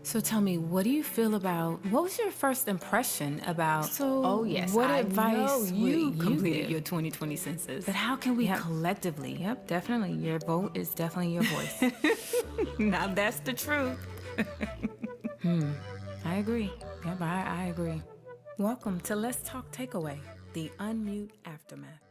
So tell me, what do you feel about, what was your first impression about, Oh yes, what I know advice would you you completed give? your 2020 census. But how can we Yep. collectively? Yep, definitely. Your vote is definitely your voice. Now that's the truth. I agree. Yep, I agree. Welcome to Let's Talk Takeaway, the Unmute Aftermath.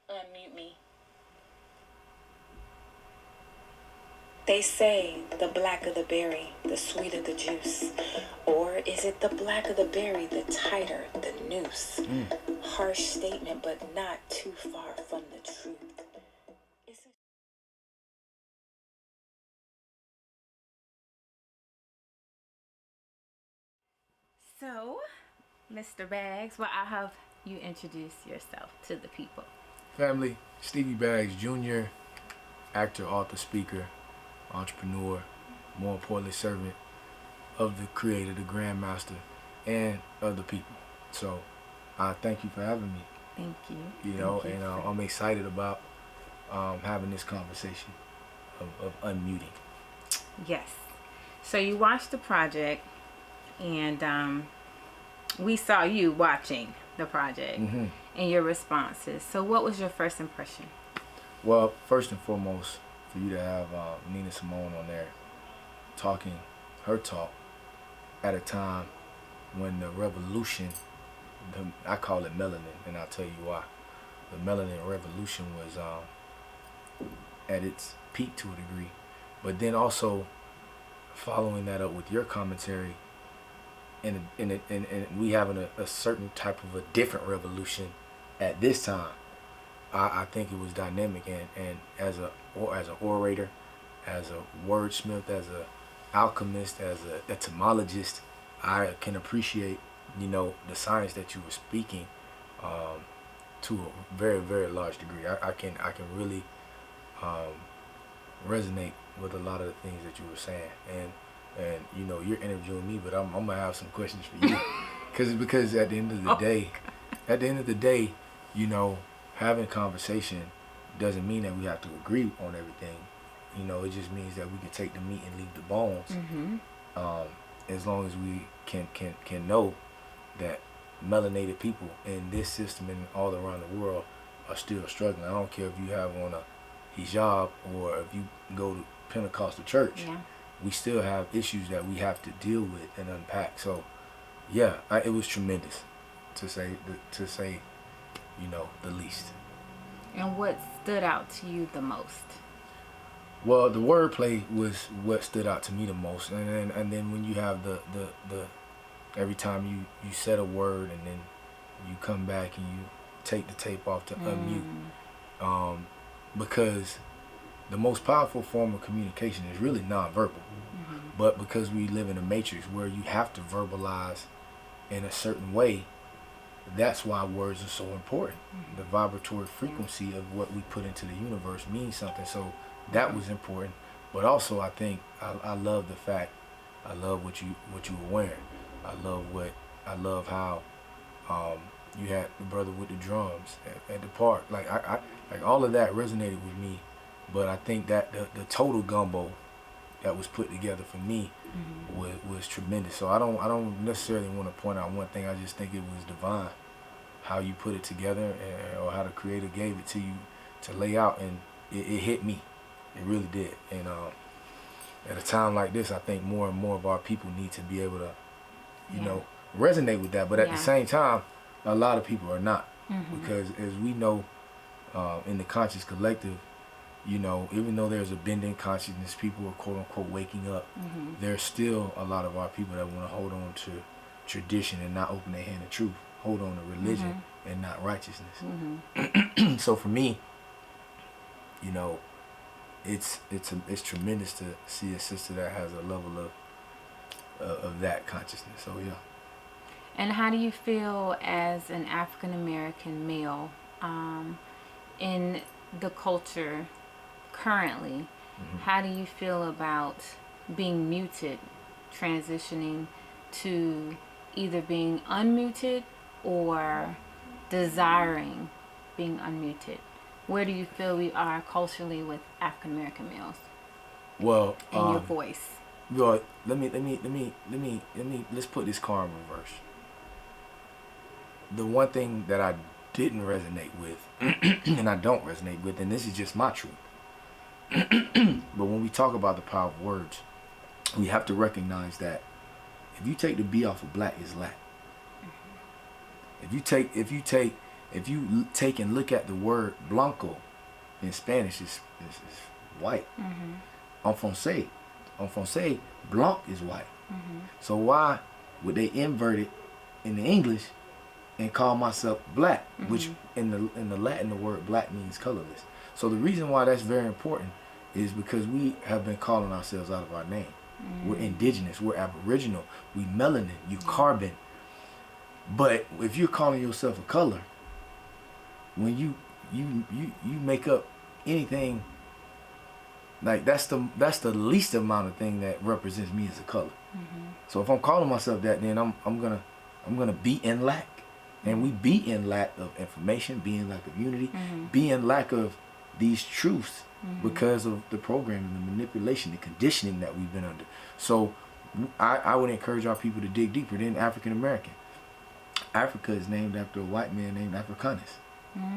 Unmute me. They say the blacker the berry, the sweeter the juice. Or is it the blacker the berry, the tighter the noose? Harsh statement, but not too far from the truth. So, Mr. Bags, well, I'll have you introduce yourself to the people. Family, Stevie Baggs Jr., actor, author, speaker, entrepreneur, more importantly, servant of the Creator, the Grandmaster, and of the people. So, thank you for having me. Thank you. I'm excited about having this conversation of unmuting. Yes. So you watched the project, and we saw you watching the project and your responses. So what was your first impression? Well, first and foremost, for you to have Nina Simone on there talking her talk at a time when the revolution, I call it melanin, and I'll tell you why. The melanin revolution was at its peak to a degree, but then also following that up with your commentary, and we having a certain type of a different revolution at this time. I think it was dynamic, and as an orator, as a wordsmith, as a alchemist, as a etymologist, I can appreciate the science that you were speaking to a very, very large degree. I can really resonate with a lot of the things that you were saying, and you're interviewing me, but I'm gonna have some questions for you, because at the end of the day, having conversation doesn't mean that we have to agree on everything. It just means that we can take the meat and leave the bones. As long as we can know that melanated people in this system and all around the world are still struggling. I don't care if you have on a hijab or if you go to Pentecostal church. Yeah. We still have issues that we have to deal with and unpack. So, yeah, it was tremendous, to say the least. And what stood out to you the most? Well, the wordplay was what stood out to me the most, and then when you have the every time you said a word and then you come back and you take the tape off to unmute, because the most powerful form of communication is really nonverbal. But because we live in a matrix where you have to verbalize in a certain way, that's why words are so important. The vibratory frequency of what we put into the universe means something. So that was important. But also, I think I love the fact, I love what you were wearing. I love how you had the brother with the drums at the park. Like all of that resonated with me. But I think that the total gumbo that was put together for me was tremendous. So I don't necessarily want to point out one thing. I just think it was divine how you put it together, or how the creator gave it to you to lay out, and it hit me. It really did. And at a time like this, I think more and more of our people need to be able to, resonate with that. But at the same time, a lot of people are not, because as we know, in the conscious collective, even though there's a bending consciousness, people are quote unquote waking up. There's still a lot of our people that want to hold on to tradition and not open their hand to truth, hold on to religion and not righteousness. So for me, it's tremendous to see a sister that has a level of that consciousness. So yeah. And how do you feel as an African American male in the culture currently? How do you feel about being muted transitioning to either being unmuted or desiring being unmuted? Where do you feel we are culturally with African American males Well, and your voice? well, let's put this car in reverse. The one thing that I didn't resonate with, and I don't resonate with, and this is just my truth. But when we talk about the power of words, we have to recognize that if you take the B off of black, it's lack. If you take and look at the word blanco in Spanish, is white. En français, blanc is white. So why would they invert it in the English and call myself black, which in the Latin the word black means colorless? So the reason why that's very important is because we have been calling ourselves out of our name. We're indigenous, we're aboriginal, we melanin, you carbon. But if you're calling yourself a color, when you make up anything, like that's the least amount of thing that represents me as a color. So if I'm calling myself that, then I'm gonna be in lack. And we be in lack of information, be in lack of unity, be in lack of these truths because of the programming, the manipulation, the conditioning that we've been under. So I would encourage our people to dig deeper than African American. Africa is named after a white man named Africanus.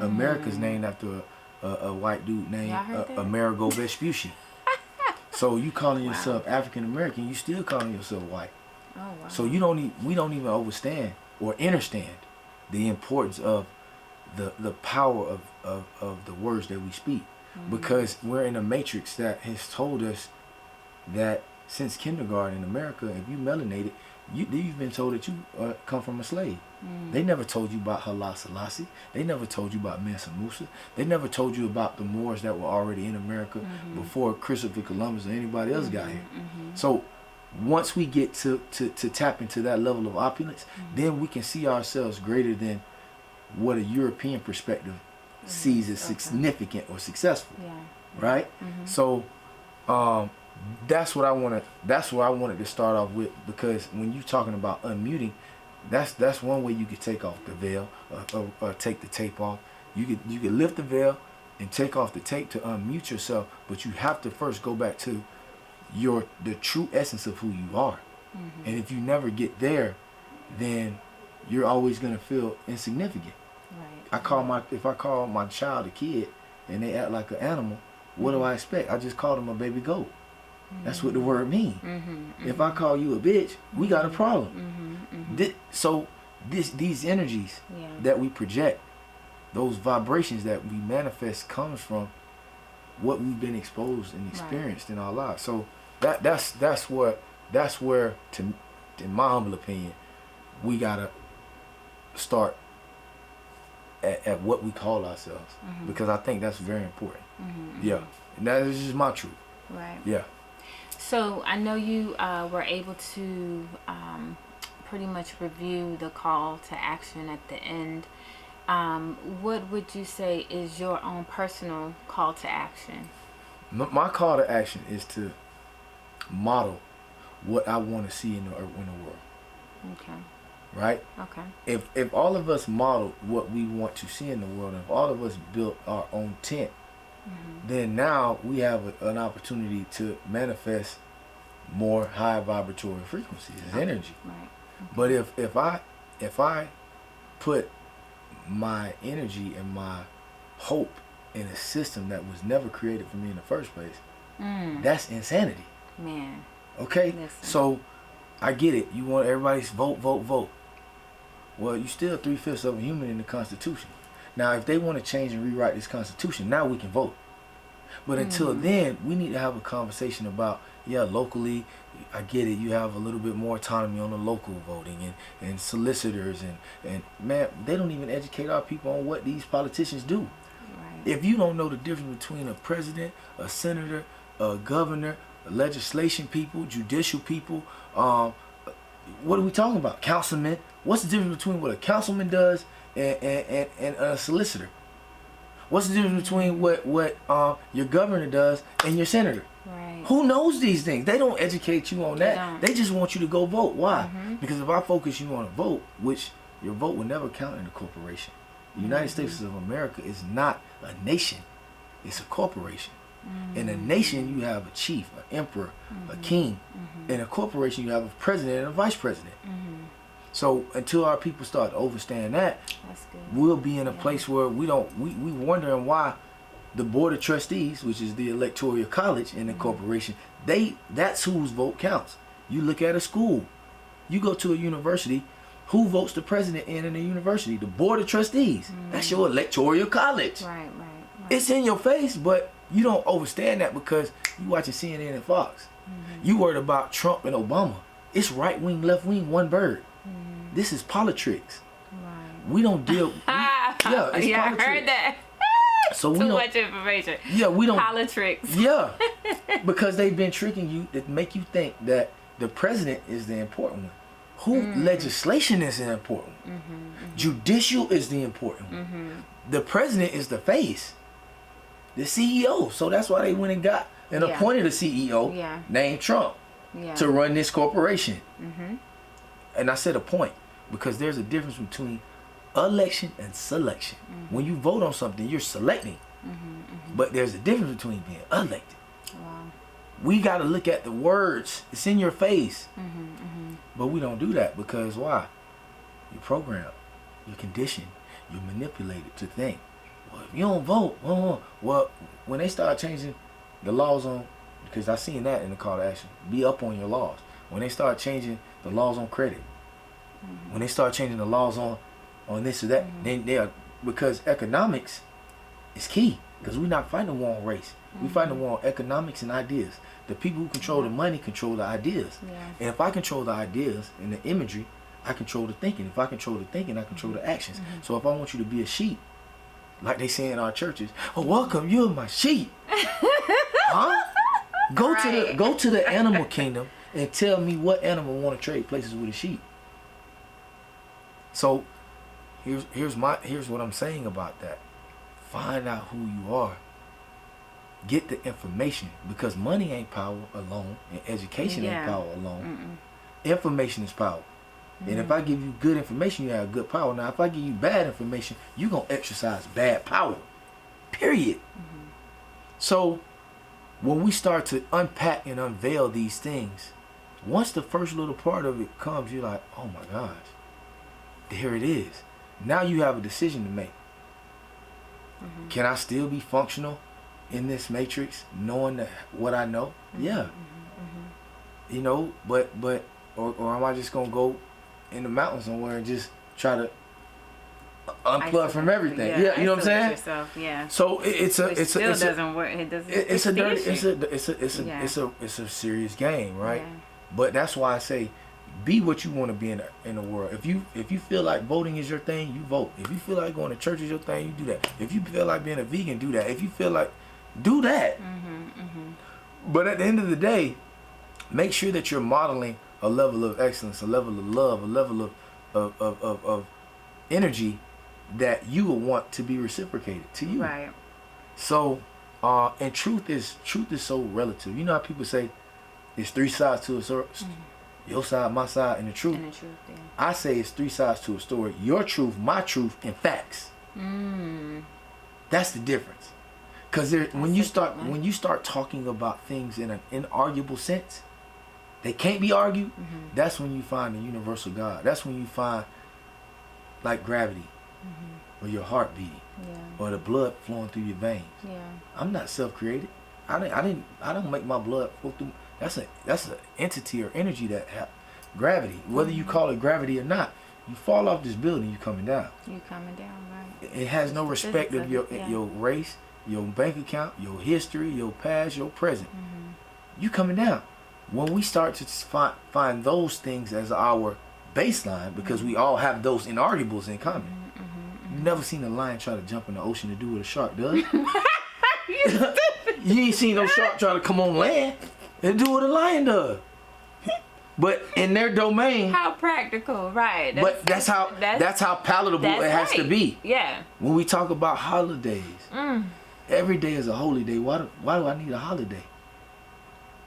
America is named after a white dude named Amerigo Vespucci. So you calling yourself African American, you still calling yourself white. Oh, wow. So we don't even understand or understand the importance of the power of the words that we speak, because we're in a matrix that has told us that since kindergarten in America, if you melanated, you've been told that you come from a slave. They never told you about Haile Selassie. They never told you about Mansa Musa. They never told you about the Moors that were already in America before Christopher Columbus or anybody else got here. So once we get to tap into that level of opulence, then we can see ourselves greater than what a European perspective sees as significant or successful. Right? So that's what I wanted to start off with, because when you're talking about unmuting, that's one way you could take off the veil or take the tape off. You could lift the veil and take off the tape to unmute yourself, but you have to first go back to the true essence of who you are. And if you never get there, then you're always gonna feel insignificant. Right. If I call my child a kid and they act like an animal, what do I expect? I just called them a baby goat. That's what the word means. If I call you a bitch, we got a problem. These energies that we project, those vibrations that we manifest, comes from what we've been exposed and experienced in our lives. So that's where in my humble opinion, we gotta start at what we call ourselves, because I think that's very important. Yeah, and that is just my truth. Right. Yeah. So I know you were able to pretty much review the call to action at the end. What would you say is your own personal call to action? My call to action is to model what I want to see in the world. Okay. Right? Okay. If all of us modeled what we want to see in the world, if all of us built our own tent, then now we have an opportunity to manifest more high vibratory frequencies as energy. Right. But if I put my energy and my hope in a system that was never created for me in the first place, that's insanity. Man. Okay? Listen. So I get it. You want everybody's vote. Well, you still 3/5 of a human in the Constitution. Now, if they want to change and rewrite this Constitution, now we can vote. But until then, we need to have a conversation about, locally, I get it, you have a little bit more autonomy on the local voting and solicitors and man, they don't even educate our people on what these politicians do. Right. If you don't know the difference between a president, a senator, a governor, legislation people, judicial people, what are we talking about? Councilmen. What's the difference between what a councilman does and a solicitor? What's the difference between what your governor does and your senator? Right. Who knows these things? They don't educate you on that. don't. They just want you to go vote. Why? Because if I focus you on a vote, which your vote will never count in a corporation. The United States of America is not a nation. It's a corporation. In a nation, you have a chief, an emperor, a king. In a corporation, you have a president and a vice president. So until our people start to understand that, That's good. we'll be in a place where we wondering why the board of trustees, which is the electoral college in the corporation, that's whose vote counts. You look at a school, you go to a university, who votes the president in the university? The board of trustees. That's your electoral college. Right. It's in your face, but you don't understand that because you watching CNN and Fox. You worried about Trump and Obama. It's right wing, left wing, one bird. This is politics. Right. We don't deal. It's I politics. heard that. So we Too don't. much information. Yeah, we don't. Politics. Yeah, because they've been tricking you to make you think that the president is the important one. Who legislation is the important one. Judicial is the important one. The president is the face, the CEO. So that's why they went and got and appointed a CEO named Trump to run this corporation. And I said appoint because there's a difference between election and selection. When you vote on something, you're selecting. But there's a difference between being elected. Wow. We got to look at the words. It's in your face. But we don't do that because why? You're programmed. You're conditioned. You're manipulated to think. Well, if you don't vote, well, when they start changing the laws on, because I seen that in the call to action, be up on your laws. When they start changing the laws on credit, when they start changing the laws on this or that, then they are, because economics is key. Because we're not fighting a war on race. We're fighting a war on economics and ideas. The people who control the money control the ideas. And if I control the ideas and the imagery, I control the thinking. If I control the thinking, I control the actions. So if I want you to be a sheep, like they say in our churches, oh, welcome, you're my sheep. Huh? Go to the animal kingdom and tell me what animal want to trade places with a sheep. So here's what I'm saying about that. Find out who you are. Get the information, because money ain't power alone and education ain't power alone. Information is power. And if I give you good information, you have good power. Now if I give you bad information, you're going to exercise bad power. Period. So when we start to unpack and unveil these things, once the first little part of it comes, you're like, oh my gosh, there it is. Now you have a decision to make. Can I still be functional in this matrix, knowing that what I know? Yeah. You know, but or am I just gonna go in the mountains somewhere and just try to unplug from everything? Yeah, you know what I'm saying? Yourself, yeah. So it doesn't work. It doesn't. It's a dirty. It's a serious game, right? Yeah. But that's why I say, be what you want to be in the world. If you feel like voting is your thing, you vote. If you feel like going to church is your thing, you do that. If you feel like being a vegan, do that. If you feel like, do that. But at the end of the day, make sure that you're modeling a level of excellence, a level of love, a level of energy that you will want to be reciprocated to you. Right. So, and truth is so relative. You know how people say there's three sides to a story. Your side, my side, and the truth. And the truth, yeah. I say it's three sides to a story. Your truth, my truth, and facts. That's the difference. Because when you start talking about things in an inarguable sense, they can't be argued. That's when you find the universal God. That's when you find like gravity, or your heart beating, or the blood flowing through your veins. Yeah. I'm not self-created. I don't make my blood flow through. That's an entity or energy that gravity. Whether you call it gravity or not, you fall off this building, you coming down. You coming down, right? It has no respect of your race, your bank account, your history, your past, your present. You coming down. When we start to find those things as our baseline, because we all have those inarguables in common. You never seen a lion try to jump in the ocean to do what a shark does. You ain't seen no shark try to come on land and do what a lion does. But in their domain, how practical, right? That's how palatable it has to be. Yeah. When we talk about holidays, every day is a holy day. Why do I need a holiday?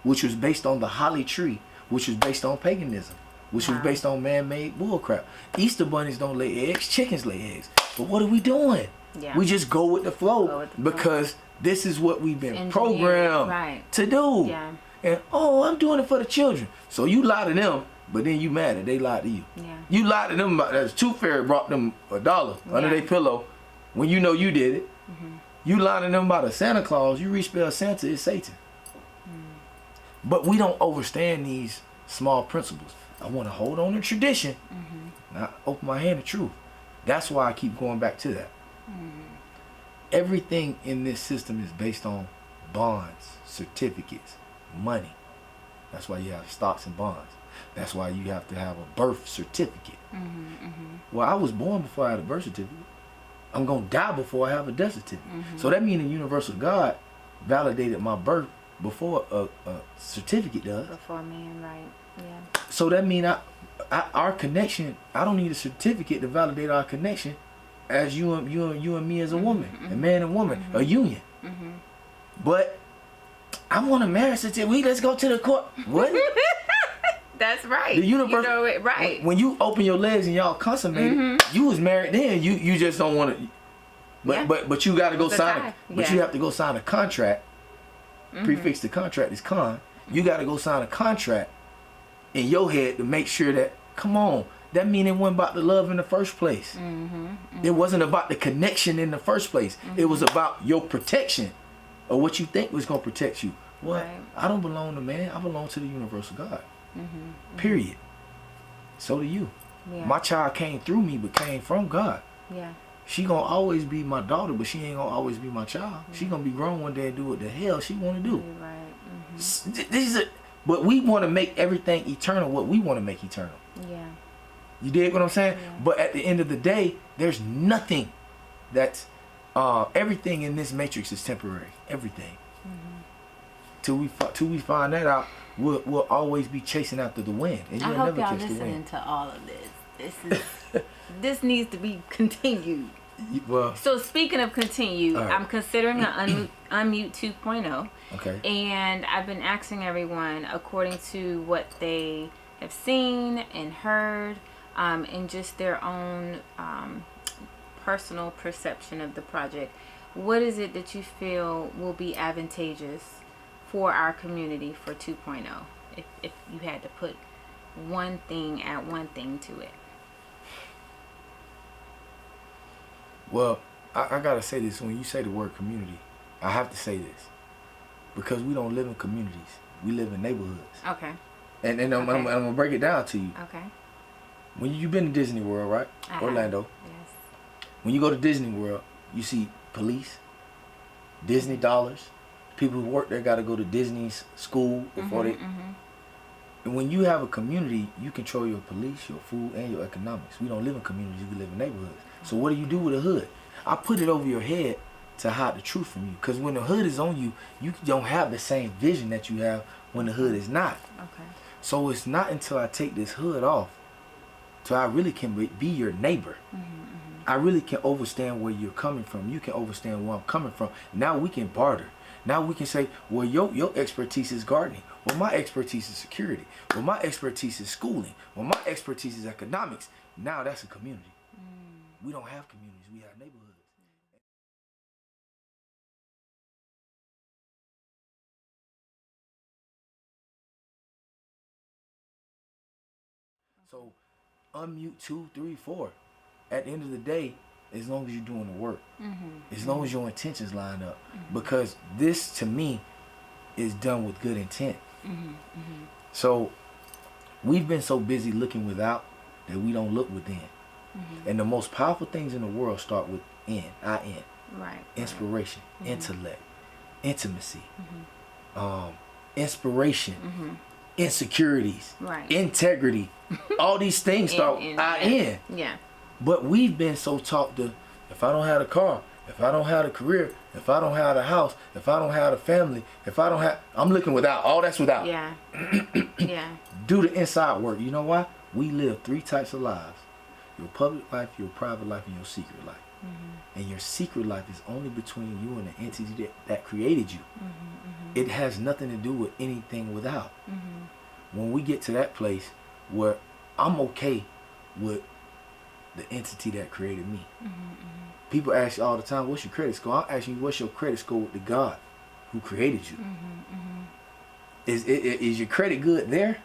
which was based on the holly tree, which was based on paganism, which was based on man-made bullcrap. Easter bunnies don't lay eggs, chickens lay eggs. But what are we doing? Yeah. We just go with the flow because this is what we've been programmed to do. Yeah. And I'm doing it for the children. So you lie to them, but then you mad that they lied to you. Yeah. You lied to them about that the tooth fairy brought them $1 under their pillow when you know you did it. Mm-hmm. You lying to them about a Santa Claus, you respell Santa is Satan. But we don't understand these small principles. I want to hold on to tradition, not open my hand to truth. That's why I keep going back to that. Everything in this system is based on bonds, certificates, money. That's why you have stocks and bonds. That's why you have to have a birth certificate. Well, I was born before I had a birth certificate. I'm going to die before I have a death certificate. So that means the universal God validated my birth before a certificate does. Before man, right? Yeah. So that means our connection, I don't need a certificate to validate our connection as you and me as a woman, a man and woman, a union. But I want a marriage certificate. Let's go to the court. What? That's right. The universe, you know it, right. When you open your legs and y'all consummated, you was married then. You just don't want to. But you got to go sign. But you have to go sign a contract. Prefix to contract is con. You got to go sign a contract in your head to make sure that. Come on, that mean it wasn't about the love in the first place. It wasn't about the connection in the first place. It was about your protection, or what you think was gonna protect you. What? Right. I don't belong to man. I belong to the universal God. Period. So do you. Yeah. My child came through me, but came from God. Yeah. She gonna always be my daughter, but she ain't gonna always be my child. She gonna be grown one day and do what the hell she wanna do. Right. But we want to make everything eternal. What we want to make eternal. Yeah. You dig what I'm saying? Yeah. But at the end of the day, there's nothing that's everything in this matrix is temporary. Everything. Till we find that out, we'll always be chasing after the wind, and you'll never catch the wind. I hope y'all listening to all of this. This is this needs to be continued. Well, so speaking of continue, right. I'm considering an unmute 2.0. Okay. And I've been asking everyone according to what they have seen and heard, and just their own personal perception of the project. What is it that you feel will be advantageous for our community for 2.0? If you had to put one thing to it. Well, I gotta say this. When you say the word community, I have to say this. Because we don't live in communities. We live in neighborhoods. Okay. And I'm gonna break it down to you. Okay. When you've been to Disney World, right? Orlando. Yes. When you go to Disney World, you see police, Disney dollars. People who work there gotta go to Disney's school before they. And when you have a community, you control your police, your food, and your economics. We don't live in communities. We live in neighborhoods. So what do you do with a hood? I put it over your head to hide the truth from you. Because when the hood is on you, you don't have the same vision that you have when the hood is not. Okay. So it's not until I take this hood off till I really can be your neighbor. I really can understand where you're coming from. You can understand where I'm coming from. Now we can barter. Now we can say, well, your expertise is gardening. Well, my expertise is security. Well, my expertise is schooling. Well, my expertise is economics. Now that's a community. We don't have communities. We have neighborhoods. So, unmute 2, 3, 4. At the end of the day, as long as you're doing the work, as long as your intentions line up, because this, to me, is done with good intent. So, we've been so busy looking without that we don't look within. And the most powerful things in the world start with I-N. Right. Inspiration, intellect, intimacy, inspiration, insecurities, integrity. All these things start with I-N. Yeah. But we've been so taught to, if I don't have a car, if I don't have a career, if I don't have a house, if I don't have a family, if I don't have, I'm looking without. All that's without. Yeah. Yeah. Do the inside work. You know why? We live 3 types of lives. Your public life, your private life, and your secret life. And your secret life is only between you and the entity that created you. It has nothing to do with anything without. When we get to that place where I'm okay with the entity that created me. People ask you all the time, what's your credit score? I'm asking you, what's your credit score with the God who created you? Is your credit good there?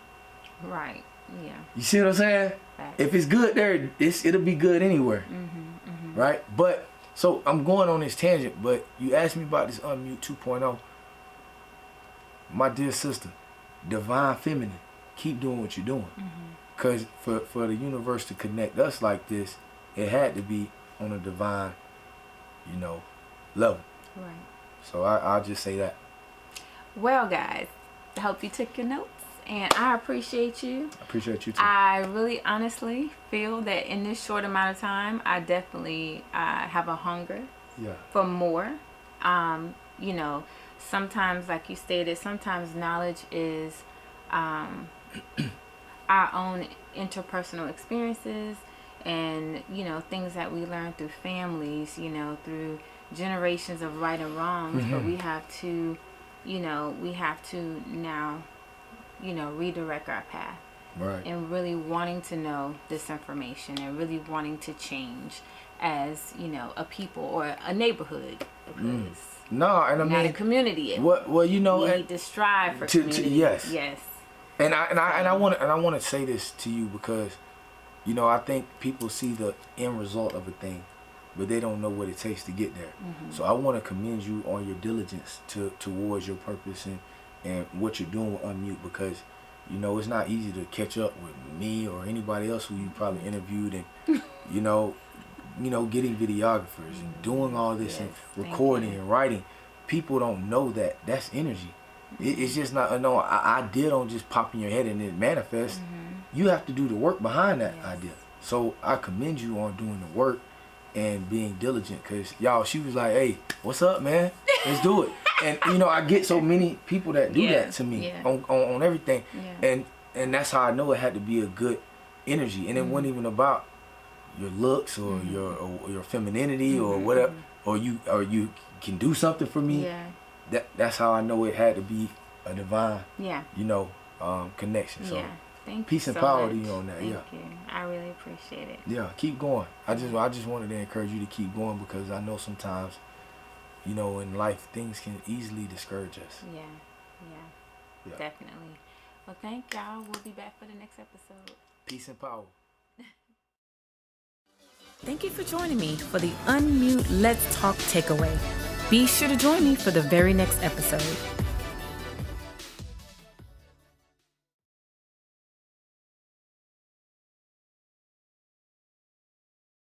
Right. Yeah. You see what I'm saying? Facts. If it's good there, it'll be good anywhere. Right? But, so I'm going on this tangent, but you asked me about this Unmute 2.0. My dear sister, divine feminine, keep doing what you're doing. Because for the universe to connect us like this, it had to be on a divine, level. Right. So I'll just say that. Well, guys, I hope you took your notes, and I appreciate you. I appreciate you too. I really honestly feel that in this short amount of time, I definitely have a hunger for more. Sometimes, like you stated, sometimes knowledge is our own interpersonal experiences and, things that we learn through families, through generations of right and wrongs. But we have to, now, redirect our path. Right. And really wanting to know this information and really wanting to change as, a people or a neighborhood. Because and not a community. We need to strive for community. Yes. And I want to say this to you because, I think people see the end result of a thing, but they don't know what it takes to get there. So I want to commend you on your diligence towards your purpose and what you're doing with Unmute, because, it's not easy to catch up with me or anybody else who you probably interviewed and, getting videographers and doing all this and recording and writing. People don't know that that's energy. It's just not an idea don't just pop in your head and it manifests. You have to do the work behind that idea. So I commend you on doing the work and being diligent, because she was like, hey, what's up, man? Let's do it. And I get so many people that do that to me on everything. And that's how I know it had to be a good energy. And it wasn't even about your looks or your femininity or whatever, or you can do something for me. That's how I know it had to be a divine, connection. So thank you peace and so power much. to you on that. Thank you. I really appreciate it. Yeah, keep going. I just wanted to encourage you to keep going, because I know sometimes, in life things can easily discourage us. Yeah. Definitely. Well, thank y'all. We'll be back for the next episode. Peace and power. Thank you for joining me for the Unmute Let's Talk takeaway. Be sure to join me for the very next episode.